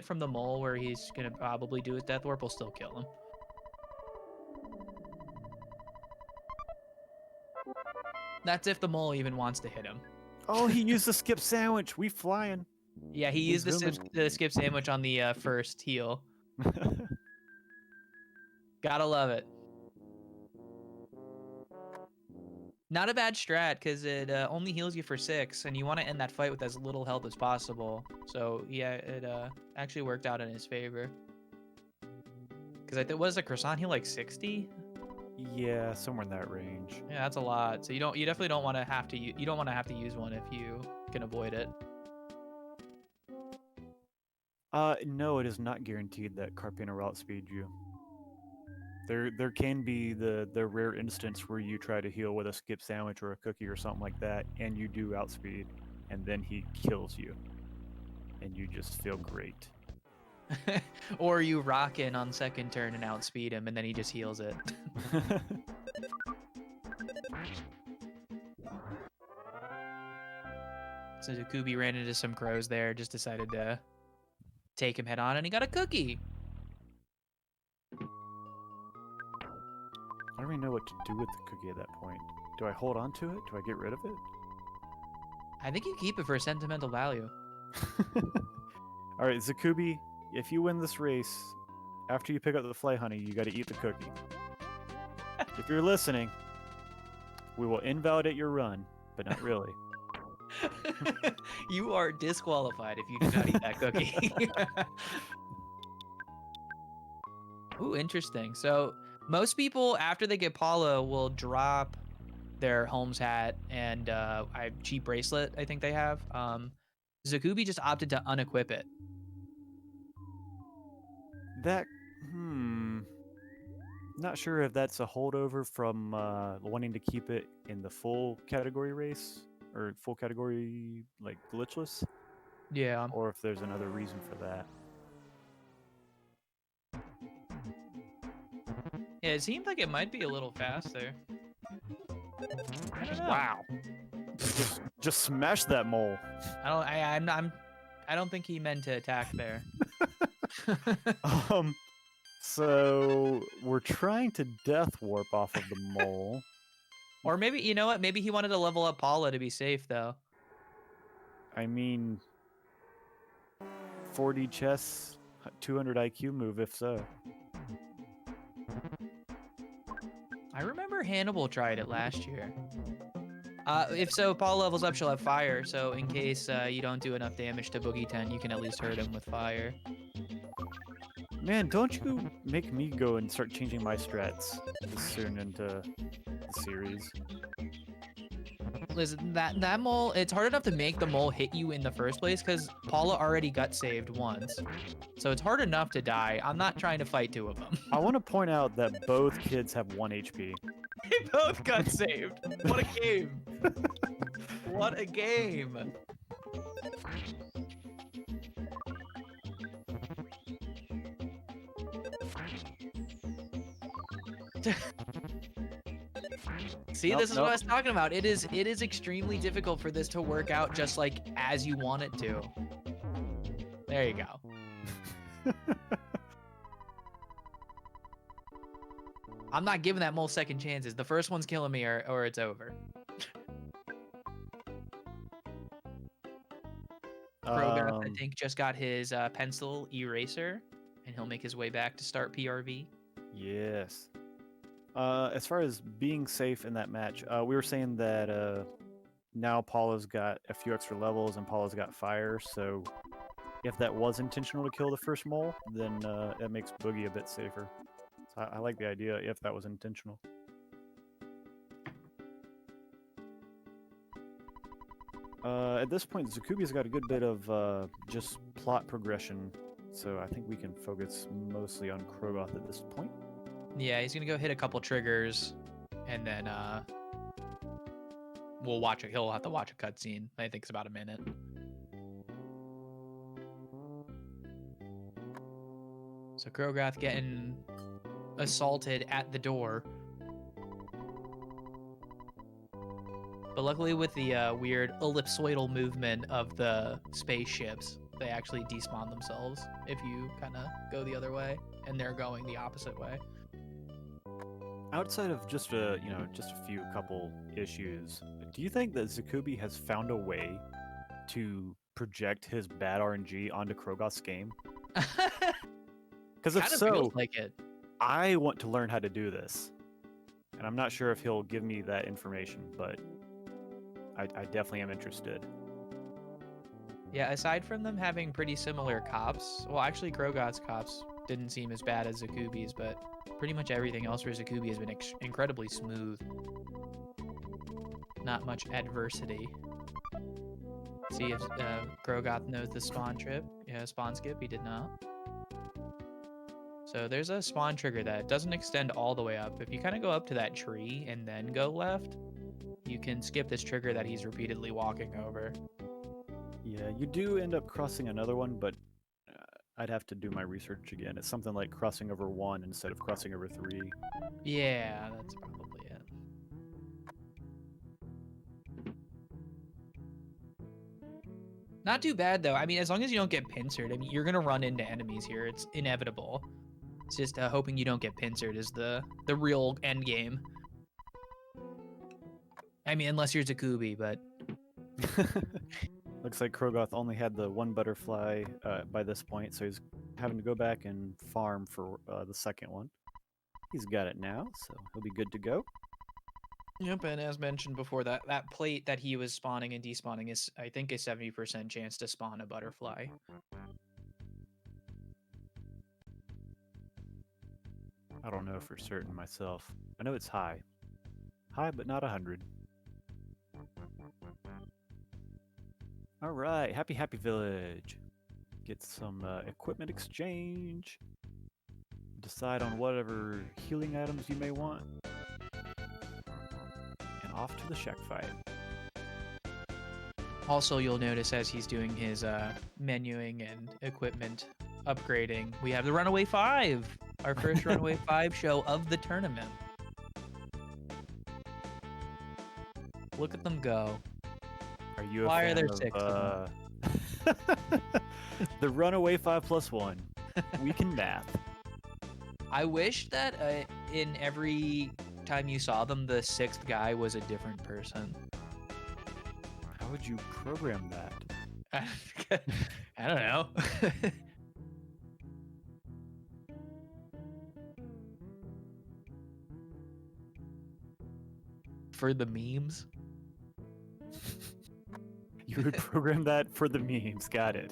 from the mole where he's going to probably do his death warp will still kill him. That's if the mole even wants to hit him. Oh, he used the skip sandwich. We flying. Yeah, he used the skip sandwich on the first heal. Gotta love it. Not a bad strat, because it only heals you for 6, and you want to end that fight with as little health as possible. So, yeah, it actually worked out in his favor. Because I think, was the croissant heal like 60? Yeah, somewhere in that range. Yeah, that's a lot. So you definitely don't want to have to use one if you can avoid it. No, it is not guaranteed that Carpina will outspeed you. There can be the rare instance where you try to heal with a skip sandwich or a cookie or something like that, and you do outspeed, and then he kills you, and you just feel great. Or you rock in on second turn and outspeed him, and then he just heals it. So Czikubi ran into some crows there, just decided to take him head on, and he got a cookie. I don't really know what to do with the cookie at that point. Do I hold on to it? Do I get rid of it? I think you keep it for sentimental value. All right, Czikubi, if you win this race, after you pick up the fly honey, you got to eat the cookie. If you're listening, we will invalidate your run, but not really. You are disqualified if you do not eat that cookie. Ooh, interesting. So most people, after they get Paulo, will drop their Holmes hat and cheap bracelet, I think they have. Czikubi just opted to unequip it. Not sure if that's a holdover from wanting to keep it in the full category race or full category like glitchless, Yeah. or if there's another reason for that. Yeah, it seemed like it might be a little faster. I don't know. Wow. just smash that mole. I don't think he meant to attack there. So we're trying to death warp off of the mole. Or maybe, you know what? Maybe he wanted to level up Paula to be safe, though. I mean, 4D chess, 200 IQ move, if so. I remember Hannibal tried it last year. If so, Paula levels up, she'll have fire. So in case you don't do enough damage to Boogie 10, you can at least hurt him with fire. Man, don't you make me go and start changing my strats this soon into the series. Listen, that mole, it's hard enough to make the mole hit you in the first place because Paula already got saved once. So it's hard enough to die. I'm not trying to fight two of them. I want to point out that both kids have 1 HP. They both got saved. What a game. What a game. See, this is what I was talking about. It is extremely difficult for this to work out just like as you want it to. There you go. I'm not giving that mole second chances. The first one's killing me or it's over. Krogoth, I think, just got his pencil eraser, and he'll make his way back to start PRV. Yes. As far as being safe in that match, we were saying that now Paula's got a few extra levels and Paula's got fire, so if that was intentional to kill the first mole, then that makes Boogie a bit safer. So I like the idea if that was intentional. At this point, Czikubi's got a good bit of just plot progression, so I think we can focus mostly on Krogoth at this point. Yeah, he's gonna go hit a couple triggers, and then we'll watch it. He'll have to watch a cutscene. I think it's about a minute. So Krogoth getting assaulted at the door. But luckily with the weird ellipsoidal movement of the spaceships, they actually despawn themselves if you kind of go the other way, and they're going the opposite way. Outside of just a few couple issues, do you think that Czikubi has found a way to project his bad RNG onto Krogoth's game? Because if so, feels like it. I want to learn how to do this, and I'm not sure if he'll give me that information, but I definitely am interested. Yeah, aside from them having pretty similar cops, well, actually Krogoth's cops didn't seem as bad as Czikubi's, but pretty much everything else for Czikubi has been incredibly smooth. Not much adversity. See if Krogoth knows the spawn trip. Yeah, spawn skip, he did not. So there's a spawn trigger that doesn't extend all the way up. If you kind of go up to that tree and then go left, you can skip this trigger that he's repeatedly walking over. Yeah, you do end up crossing another one, but I'd have to do my research again. It's something like crossing over 1 instead of crossing over 3. Yeah, that's probably it. Not too bad, though. I mean, as long as you don't get pincered, I mean, you're going to run into enemies here. It's inevitable. It's just hoping you don't get pincered is the real end game. I mean, unless you're Czikubi, but... Looks like Krogoth only had the one butterfly by this point, so he's having to go back and farm for the second one. He's got it now, so he'll be good to go. Yep, and as mentioned before, that plate that he was spawning and despawning is, I think, a 70% chance to spawn a butterfly. I don't know for certain myself. I know it's high. High, but not 100. All right, Happy Village. Get some equipment exchange. Decide on whatever healing items you may want. And off to the shack fight. Also, you'll notice as he's doing his menuing and equipment upgrading, we have the Runaway 5, our first Runaway 5 show of the tournament. Look at them go. Are you a Why are fan there of, 6 of the Runaway 5+1? We can math. I wish that in every time you saw them, the 6th guy was a different person. How would you program that? I don't know. For the memes? You would program that for the memes. Got it.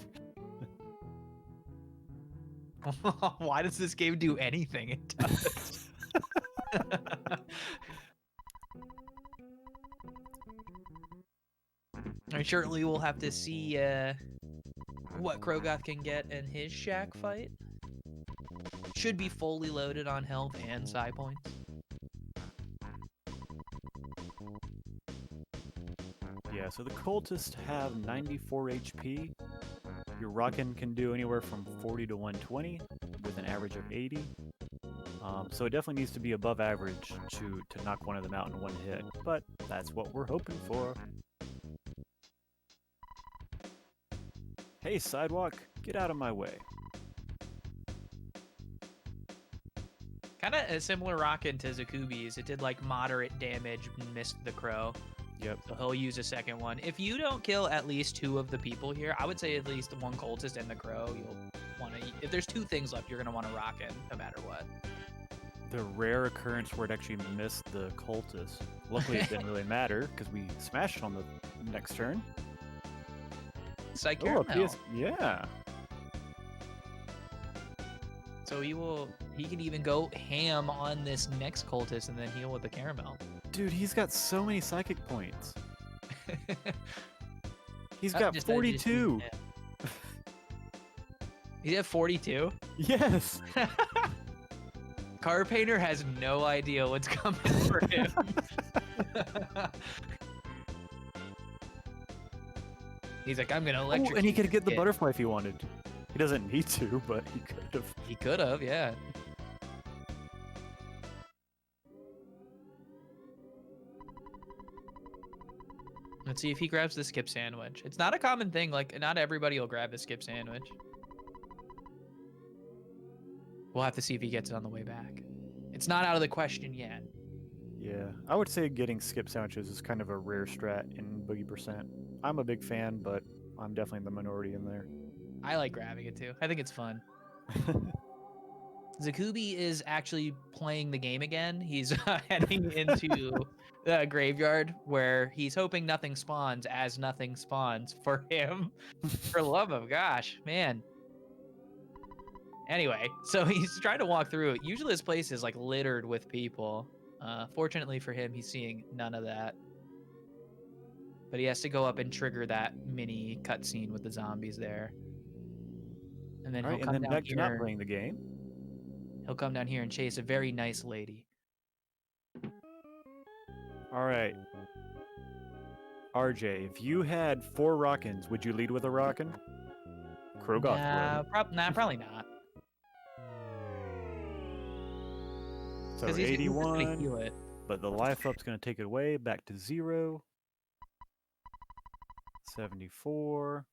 Why does this game do anything it does? And surely we'll have to see what Krogoth can get in his shack fight. Should be fully loaded on health and psi points. Yeah, so the cultists have 94 HP. Your Rockin' can do anywhere from 40 to 120 with an average of 80. So it definitely needs to be above average to knock one of them out in one hit, but that's what we're hoping for. Hey, Sidewalk, get out of my way. Kind of a similar Rockin' to Czikubi's. It did like moderate damage and missed the crow. Yep. So he'll use a second one. If you don't kill at least 2 of the people here, I would say at least the 1 cultist and the crow, you'll want to... If there's 2 things left, you're going to want to Rockin' no matter what. The rare occurrence where it actually missed the cultist. Luckily, it didn't really matter because we smashed on the next turn. Psych Oh, Caramel. yeah. So he can even go ham on this next cultist and then heal with the caramel. Dude, he's got so many psychic points. He's got Just 42. He's at 42? Yes. Car Painter has no idea what's coming for him. He's like, I'm gonna electrocute. Oh, and he could your get the kid." butterfly if he wanted. He doesn't need to, but he could have. He could have, yeah. Let's see if he grabs the skip sandwich. It's not a common thing. Like, not everybody will grab the skip sandwich. We'll have to see if he gets it on the way back. It's not out of the question yet. Yeah, I would say getting skip sandwiches is kind of a rare strat in Boogie Percent. I'm a big fan, but I'm definitely in the minority in there. I like grabbing it too. I think it's fun. Czikubi is actually playing the game again. He's heading into the graveyard where he's hoping nothing spawns as nothing spawns for him. For love of gosh, man. Anyway, so he's trying to walk through it. Usually this place is like littered with people. Fortunately for him, he's seeing none of that. But he has to go up and trigger that mini cutscene with the zombies there. And then All right, he'll and come then down back to not here. playing the game. He'll come down here and chase a very nice lady. All right. RJ, if you had 4 Rockins, would you lead with a Rockin? Krogoth would. Probably not. So Because he's just gonna 81, heal it. but the life up's going to take it away back to 0. 74.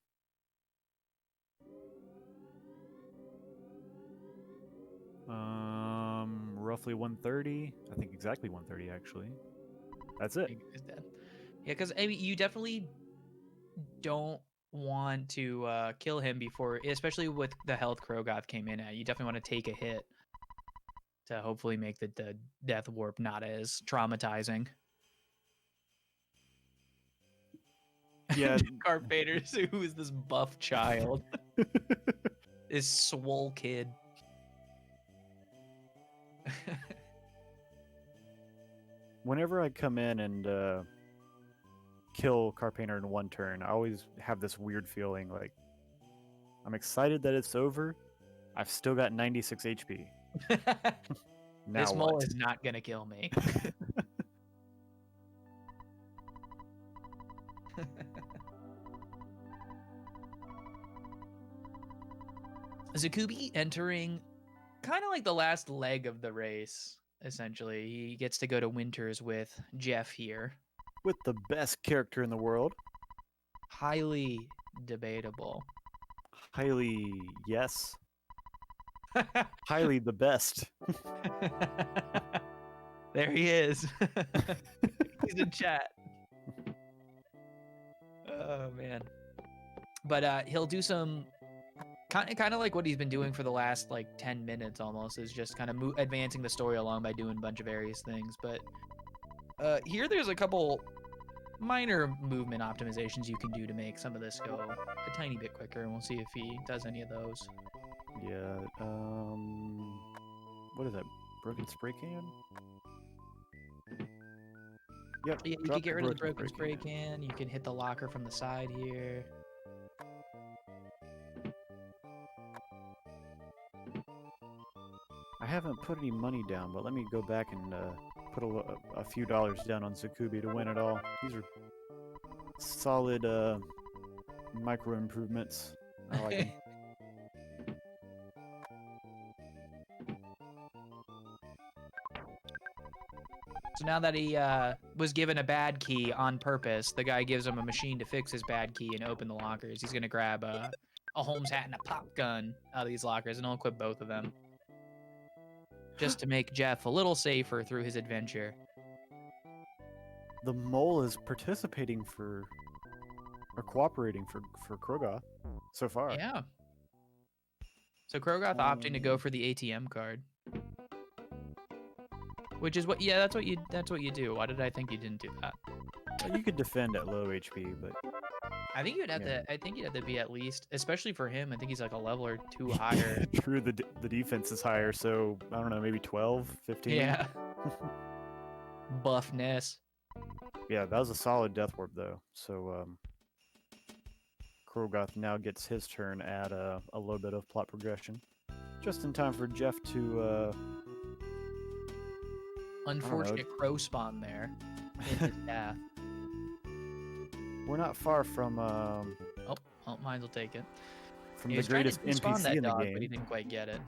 Roughly 130. I think exactly 130 actually. That's it. Is dead. Yeah, because I mean, you definitely don't want to kill him before, especially with the health Krogoth came in at. You definitely want to take a hit to hopefully make the death warp not as traumatizing. Yeah. Carpaters, who is this buff child? This swole kid. Whenever I come in and kill Carpainter in one turn, I always have this weird feeling like I'm excited that it's over. I've still got 96 HP. Now This mole what? is not gonna kill me. Czikubi entering kind of like the last leg of the race, essentially. He gets to go to Winters with Jeff here. With the best character in the world. Highly debatable. Highly, yes. Highly the best. There he is. He's in chat. Oh man. But he'll do some kind of like what he's been doing for the last like 10 minutes almost, is just kind of advancing the story along by doing a bunch of various things. But here there's a couple minor movement optimizations you can do to make some of this go a tiny bit quicker, and we'll see if he does any of those. Yeah, what is that? Broken spray can? Yep. Yeah, you drop can get rid of the broken spray can. You can hit the locker from the side here. I haven't put any money down, but let me go back and put a few dollars down on Czikubi to win it all. These are solid micro improvements. I like them. So now that he was given a bad key on purpose, the guy gives him a machine to fix his bad key and open the lockers. He's going to grab a Holmes hat and a pop gun out of these lockers, and he'll equip both of them. Just to make Jeff a little safer through his adventure. The mole is participating or cooperating for Krogoth so far. Yeah. So Krogoth opting to go for the ATM card. Which is that's what you do. Why did I think you didn't do that? Well, you could defend at low HP, but I think you'd have to be at least, especially for him, I think he's like a level or two higher. True, the defense is higher, so I don't know, maybe 12, 15? Yeah. Buffness. Yeah, that was a solid death warp though. So Krogoth now gets his turn at a little bit of plot progression. Just in time for Jeff to unfortunate crow spawn there in his path. We're not far from Oh, mine will take it. From the greatest NPC in the game. But he didn't quite get it.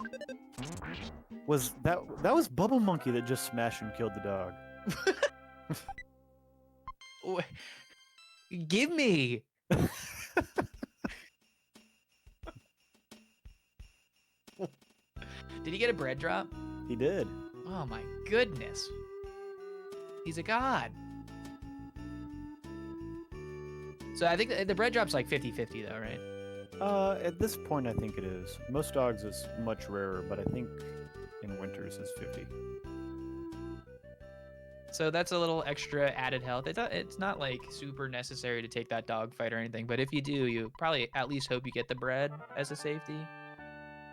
Was that was Bubble Monkey that just smashed and killed the dog? Give me. Did he get a bread drop? He did. Oh my goodness. He's a god. So I think the bread drop's like 50-50 though, right? At this point I think it is. Most dogs is much rarer, but I think in Winters is 50. So that's a little extra added health. It's not like super necessary to take that dog fight or anything, but if you do, you probably at least hope you get the bread as a safety.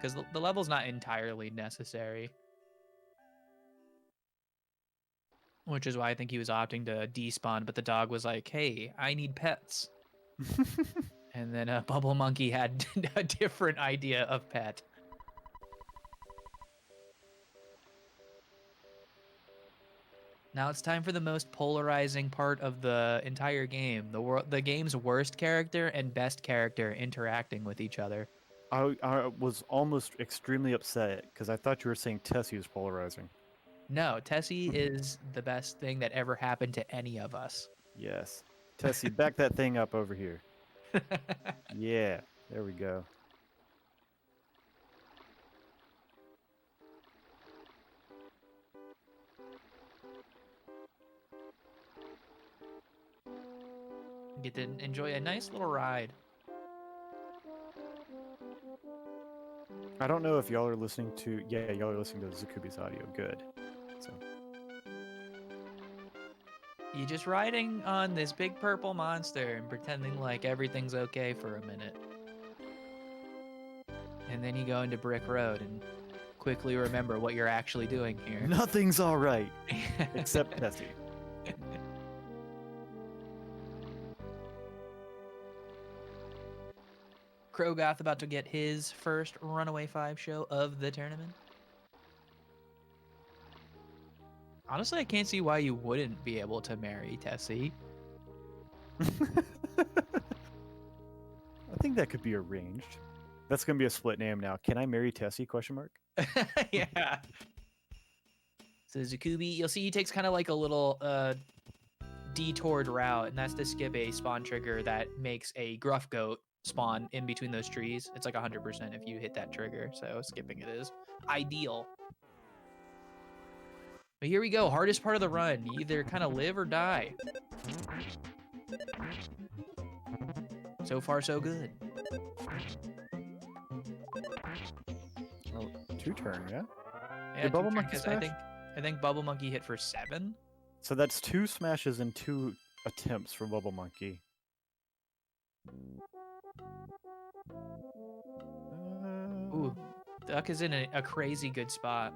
Because the level's not entirely necessary. Which is why I think he was opting to despawn, but the dog was like, hey, I need pets. And then Bubble Monkey had a different idea of pet. Now it's time for the most polarizing part of the entire game. The game's worst character and best character interacting with each other. I was almost extremely upset because I thought you were saying Tessie was polarizing. No, Tessie is the best thing that ever happened to any of us. Yes. Tessie, back that thing up over here. Yeah, there we go. Get to enjoy a nice little ride. I don't know if y'all are listening to... Yeah, y'all are listening to Czikubi's audio. Good. So. You're just riding on this big purple monster and pretending like everything's okay for a minute. And then you go into Brick Road and quickly remember what you're actually doing here. Nothing's all right, except Tessie. Krogoth about to get his first Runaway 5 show of the tournament. Honestly, I can't see why you wouldn't be able to marry Tessie. I think that could be arranged. That's gonna be a split name now. Can I marry Tessie? Question mark. Yeah. So Czikubi, you'll see he takes kind of like a little detoured route, and that's to skip a spawn trigger that makes a gruff goat spawn in between those trees. It's like 100% if you hit that trigger, so skipping it is ideal. But here we go, hardest part of the run. You either kind of live or die. So far, so good. Oh, 2-turn, yeah. Yeah, Did Bubble two-turn, Monkey 'cause smash? I think Bubble Monkey hit for 7. So that's 2 smashes and 2 attempts for Bubble Monkey. Ooh, Duck is in a crazy good spot,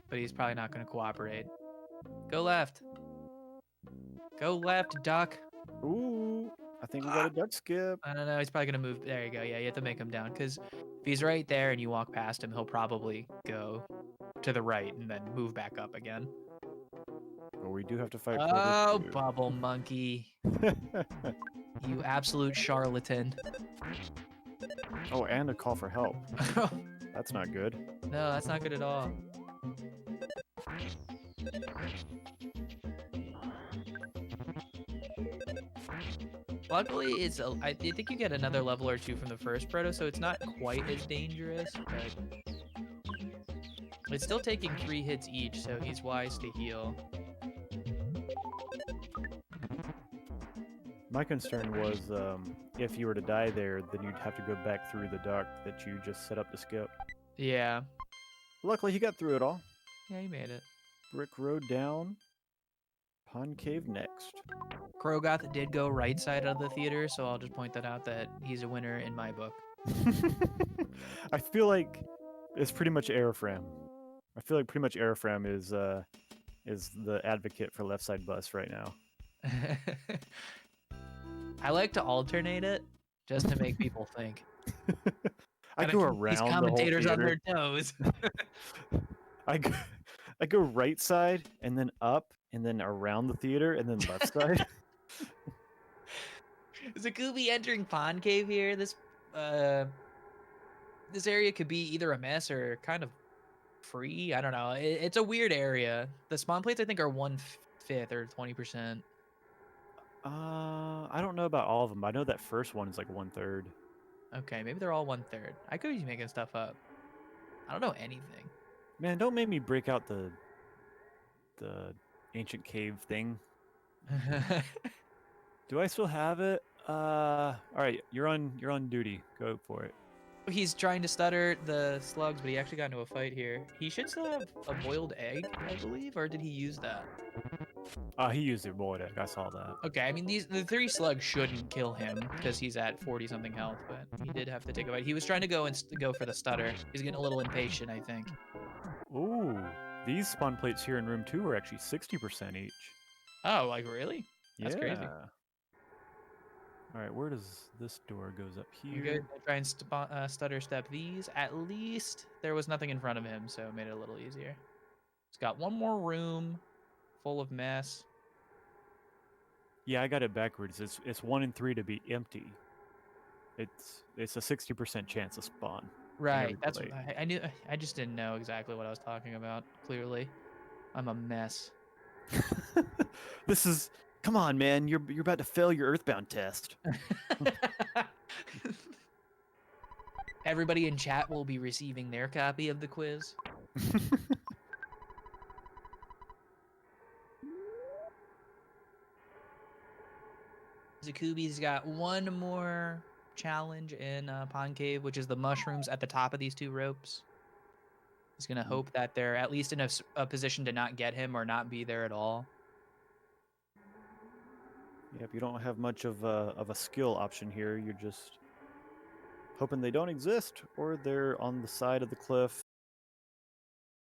but he's probably not going to cooperate. Go left. Go left, Duck. Ooh, I think we got a duck skip. I don't know. He's probably going to move. There you go. Yeah, you have to make him down because if he's right there and you walk past him, he'll probably go to the right and then move back up again. But we do have to fight. Oh, Krogoth Bubble Monkey. too. You absolute charlatan. Oh, and a call for help. No, That's not good. that's not good at all. Luckily, I think you get another level or 2 from the first proto, so it's not quite as dangerous, but it's still taking 3 hits each, so he's wise to heal. My concern was if you were to die there, then you'd have to go back through the dock that you just set up to skip. Yeah. Luckily, he got through it all. Yeah, he made it. Brick road down. Pond cave next. Krogoth did go right side of the theater, so I'll just point that out that he's a winner in my book. I feel like it's pretty much Airfram. I feel like pretty much Airfram is the advocate for left side bus right now. I like to alternate it just to make people think. I Gotta go keep around these the whole commentators on theater. their toes. I go right side and then up and then around the theater and then left side. Czikubi entering Pond Cave here. This area could be either a mess or kind of free. I don't know. It's a weird area. The spawn plates I think are 1/5 or 20%. I don't know about all of them. I know that first one is like 1/3. Okay, maybe they're all 1/3. I could be making stuff up. I don't know anything. Man, don't make me break out the ancient cave thing. Do I still have it? All right, you're on duty. Go for it. He's trying to stutter the slugs, but he actually got into a fight here. He should still have a boiled egg, I believe, or did he use that? He used it boiled egg. I saw that. Okay, I mean the 3 slugs shouldn't kill him because he's at 40 something health, but he did have to take a bite. He was trying to go for the stutter. He's getting a little impatient, I think. Ooh, these spawn plates here in room 2 are actually 60% each. Oh, like really? That's crazy. All right, where does this door goes up You here? could try and stutter step these. At least there was nothing in front of him, so it made it a little easier. He's got one more room full of mess. Yeah, I got it backwards. It's 1 in 3 to be empty. It's a 60% chance to spawn. Right. That's what plate. I knew. I just didn't know exactly what I was talking about. Clearly, I'm a mess. This is come on, man. You're about to fail your Earthbound test. Everybody in chat will be receiving their copy of the quiz. Czikubi's got one more challenge in Pond Cave, which is the mushrooms at the top of these 2 ropes. He's gonna hope that they're at least in a position to not get him or not be there at all. Yep, you don't have much of a skill option here. You're just hoping they don't exist or they're on the side of the cliff